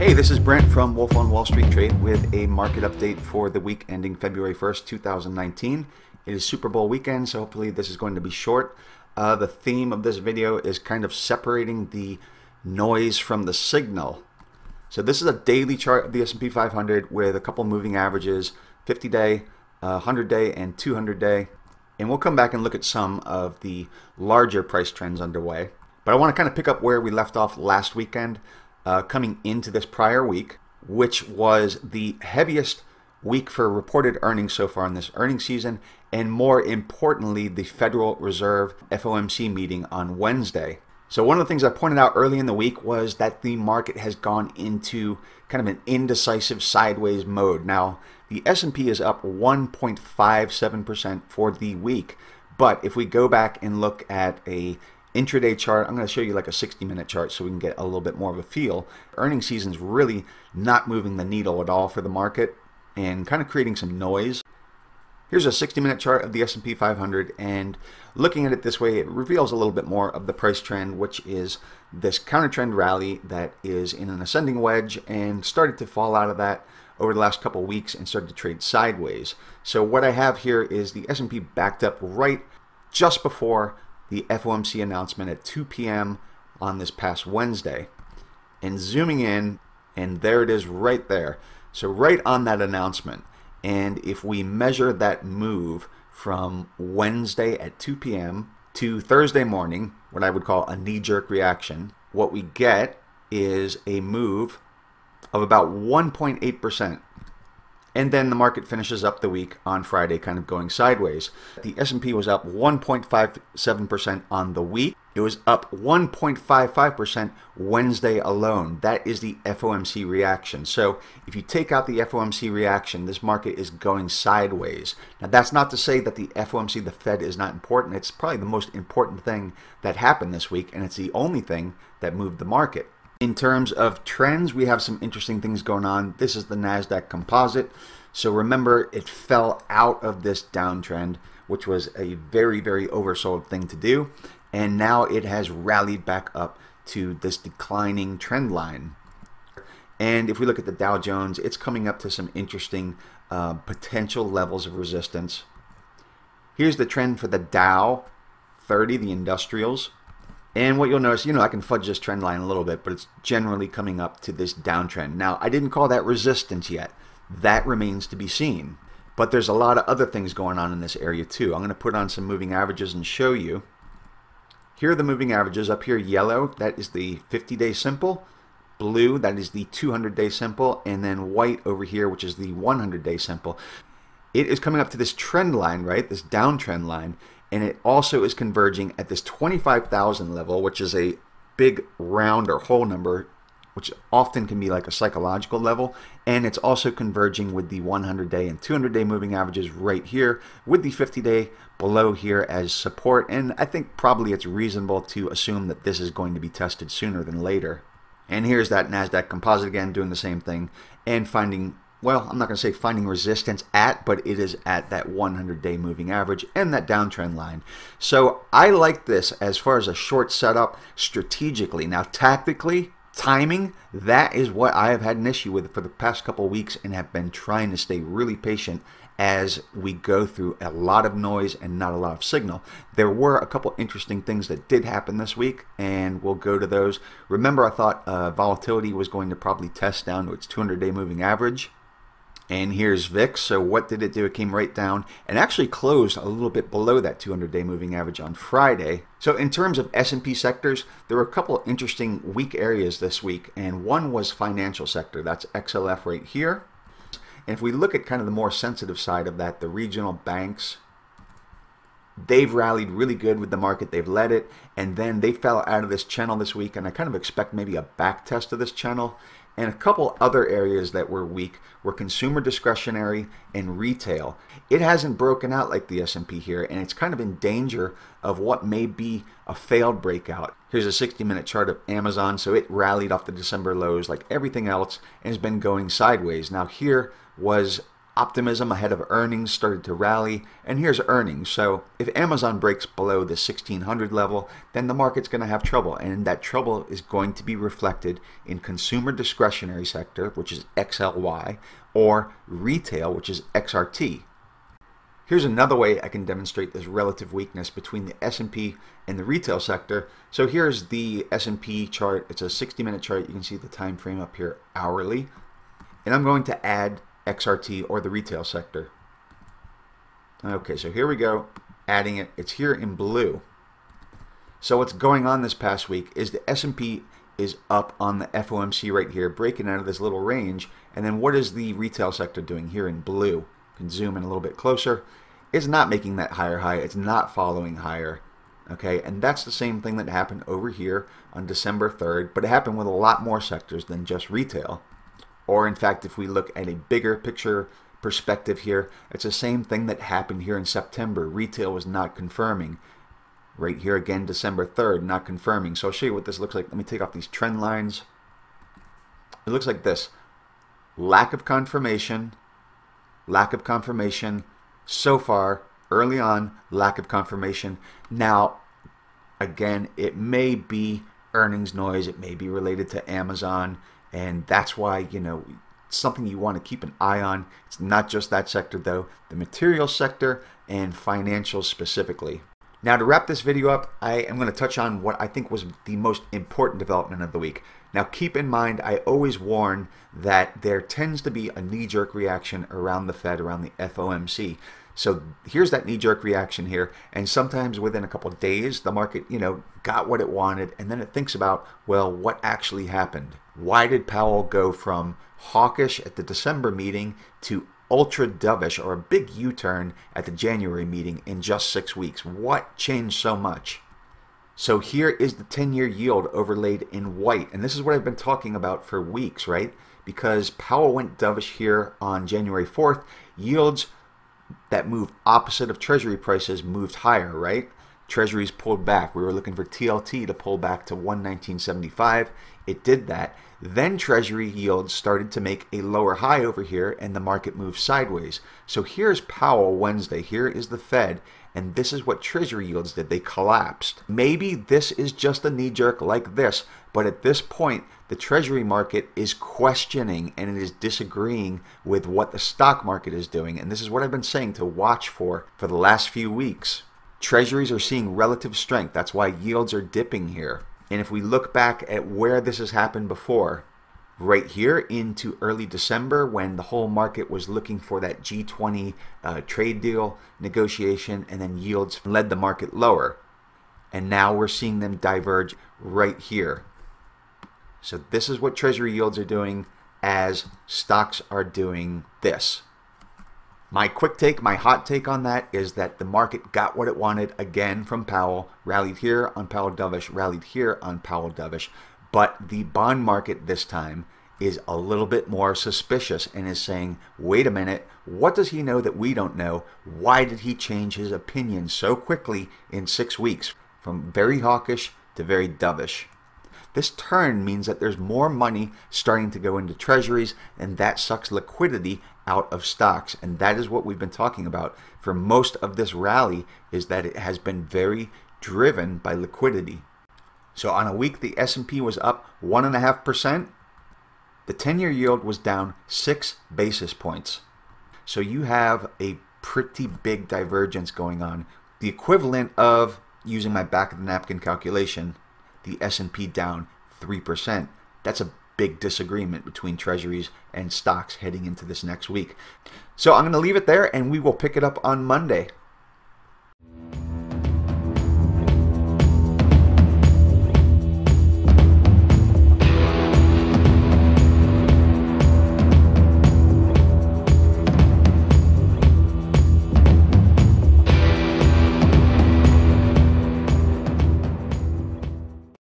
Hey, this is Brent from Wolf on Wall Street Trade with a market update for the week ending February 1st, 2019. It is Super Bowl weekend, so hopefully this is going to be short. The theme of this video is kind of separating the noise from the signal. So this is a daily chart of the S&P 500 with a couple moving averages, 50-day, 100-day, and 200-day. And we'll come back and look at some of the larger price trends underway. But I want to kind of pick up where we left off last weekend. Coming into this prior week, which was the heaviest week for reported earnings so far in this earnings season, and more importantly, the Federal Reserve FOMC meeting on Wednesday. So one of the things I pointed out early in the week was that the market has gone into kind of an indecisive sideways mode. Now, the S&P is up 1.57% for the week, but if we go back and look at a intraday chart, I'm going to show you like a 60-minute chart so we can get a little bit more of a feel. Earnings season's really not moving the needle at all for the market and kind of creating some noise. Here's a 60-minute chart of the S&P 500, and looking at it this way, it reveals a little bit more of the price trend, which is this counter trend rally that is in an ascending wedge and started to fall out of that over the last couple weeks and started to trade sideways. So what I have here is the S&P backed up right just before the FOMC announcement at 2 p.m. on this past Wednesday. And zooming in, and there it is right there. So right on that announcement. And if we measure that move from Wednesday at 2 p.m. to Thursday morning, what I would call a knee-jerk reaction, what we get is a move of about 1.8%. And then the market finishes up the week on Friday kind of going sideways. The S&P was up 1.57% on the week. It was up 1.55% Wednesday alone. That is the FOMC reaction. So if you take out the FOMC reaction, this market is going sideways. Now that's not to say that the FOMC, the Fed, is not important. It's probably the most important thing that happened this week, and it's the only thing that moved the market. In terms of trends, we have some interesting things going on. This is the Nasdaq Composite. So remember, it fell out of this downtrend, which was a very, very oversold thing to do. And now it has rallied back up to this declining trend line. And if we look at the Dow Jones, it's coming up to some interesting potential levels of resistance. Here's the trend for the Dow 30, the industrials. And what you'll notice, I can fudge this trend line a little bit, but it's generally coming up to this downtrend. Now, I didn't call that resistance yet. That remains to be seen. But there's a lot of other things going on in this area too. I'm going to put on some moving averages and show you. Here are the moving averages. Up here, yellow, that is the 50-day simple. Blue, that is the 200-day simple. And then white over here, which is the 100-day simple. It is coming up to this trend line, right? This downtrend line. And it also is converging at this 25,000 level, which is a big round or whole number, which often can be like a psychological level. And it's also converging with the 100-day and 200-day moving averages right here, with the 50-day below here as support. And I think probably it's reasonable to assume that this is going to be tested sooner than later. And here's that Nasdaq Composite again doing the same thing and finding, well, I'm not going to say finding resistance at, but it is at that 100-day moving average and that downtrend line. So I like this as far as a short setup strategically. Now, tactically, timing, that is what I have had an issue with for the past couple of weeks and have been trying to stay really patient as we go through a lot of noise and not a lot of signal. There were a couple interesting things that did happen this week, and we'll go to those. Remember, I thought volatility was going to probably test down to its 200-day moving average. And here's VIX. So what did it do? It came right down and actually closed a little bit below that 200-day moving average on Friday. So in terms of S&P sectors, there were a couple of interesting weak areas this week, and one was financial sector. That's XLF right here. And if we look at kind of the more sensitive side of that, the regional banks, they've rallied really good with the market. They've led it, and then they fell out of this channel this week, and I kind of expect maybe a back test of this channel. And a couple other areas that were weak were consumer discretionary and retail. It hasn't broken out like the S&P here, and it's kind of in danger of what may be a failed breakout. Here's a 60-minute chart of Amazon. So it rallied off the December lows like everything else and has been going sideways. Now here was optimism ahead of earnings started to rally, and here's earnings. So if Amazon breaks below the 1600 level, then the market's going to have trouble, and that trouble is going to be reflected in consumer discretionary sector, which is XLY, or retail, which is XRT. Here's another way I can demonstrate this relative weakness between the S&P and the retail sector. So here's the S&P chart. It's a 60-minute chart. You can see the time frame up here hourly. And I'm going to add XRT, or the retail sector. Okay, so here we go, adding it. It's here in blue. So what's going on this past week is the S&P is up on the FOMC right here, breaking out of this little range. And then what is the retail sector doing here in blue? You can zoom in a little bit closer. It's not making that higher high. It's not following higher. Okay, and that's the same thing that happened over here on December 3rd, but it happened with a lot more sectors than just retail. Or in fact, if we look at a bigger picture perspective here, it's the same thing that happened here in September. Retail was not confirming. Right here again, December 3rd, not confirming. So I'll show you what this looks like. Let me take off these trend lines. It looks like this. Lack of confirmation. Lack of confirmation. So far, early on, lack of confirmation. Now, again, it may be earnings noise. It may be related to Amazon. And that's why, you know, it's something you want to keep an eye on. It's not just that sector, though. The material sector and financials specifically. Now, to wrap this video up, I am going to touch on what I think was the most important development of the week. Now, keep in mind, I always warn that there tends to be a knee-jerk reaction around the Fed, around the FOMC. So here's that knee-jerk reaction here, and sometimes within a couple of days, the market, you know, got what it wanted, and then it thinks about, well, what actually happened? Why did Powell go from hawkish at the December meeting to ultra dovish, or a big U-turn at the January meeting in just 6 weeks? What changed so much? So here is the 10-year yield overlaid in white, and this is what I've been talking about for weeks, right? Because Powell went dovish here on January 4th, yields that moved opposite of Treasury prices moved higher, right? Treasuries pulled back. We were looking for TLT to pull back to 119.75. It did that. Then Treasury yields started to make a lower high over here, and the market moved sideways. So here's Powell Wednesday. Here is the Fed, and this is what Treasury yields did. They collapsed. Maybe this is just a knee-jerk like this, but at this point, the Treasury market is questioning and it is disagreeing with what the stock market is doing. And this is what I've been saying to watch for the last few weeks. Treasuries are seeing relative strength. That's why yields are dipping here. And if we look back at where this has happened before, right here into early December when the whole market was looking for that G20 trade deal negotiation, and then yields led the market lower. And now we're seeing them diverge right here. So this is what Treasury yields are doing as stocks are doing this. My quick take, my hot take on that is that the market got what it wanted again from Powell, rallied here on Powell dovish, rallied here on Powell dovish, but the bond market this time is a little bit more suspicious and is saying, wait a minute, what does he know that we don't know? Why did he change his opinion so quickly in 6 weeks from very hawkish to very dovish? This turn means that there's more money starting to go into treasuries, and that sucks liquidity out of stocks. And that is what we've been talking about for most of this rally, is that it has been very driven by liquidity. So on a week, the S&P was up 1.5%. The 10-year yield was down 6 basis points. So you have a pretty big divergence going on. The equivalent of, using my back of the napkin calculation, the S&P down 3%. That's a big disagreement between treasuries and stocks heading into this next week. So I'm going to leave it there, and we will pick it up on Monday.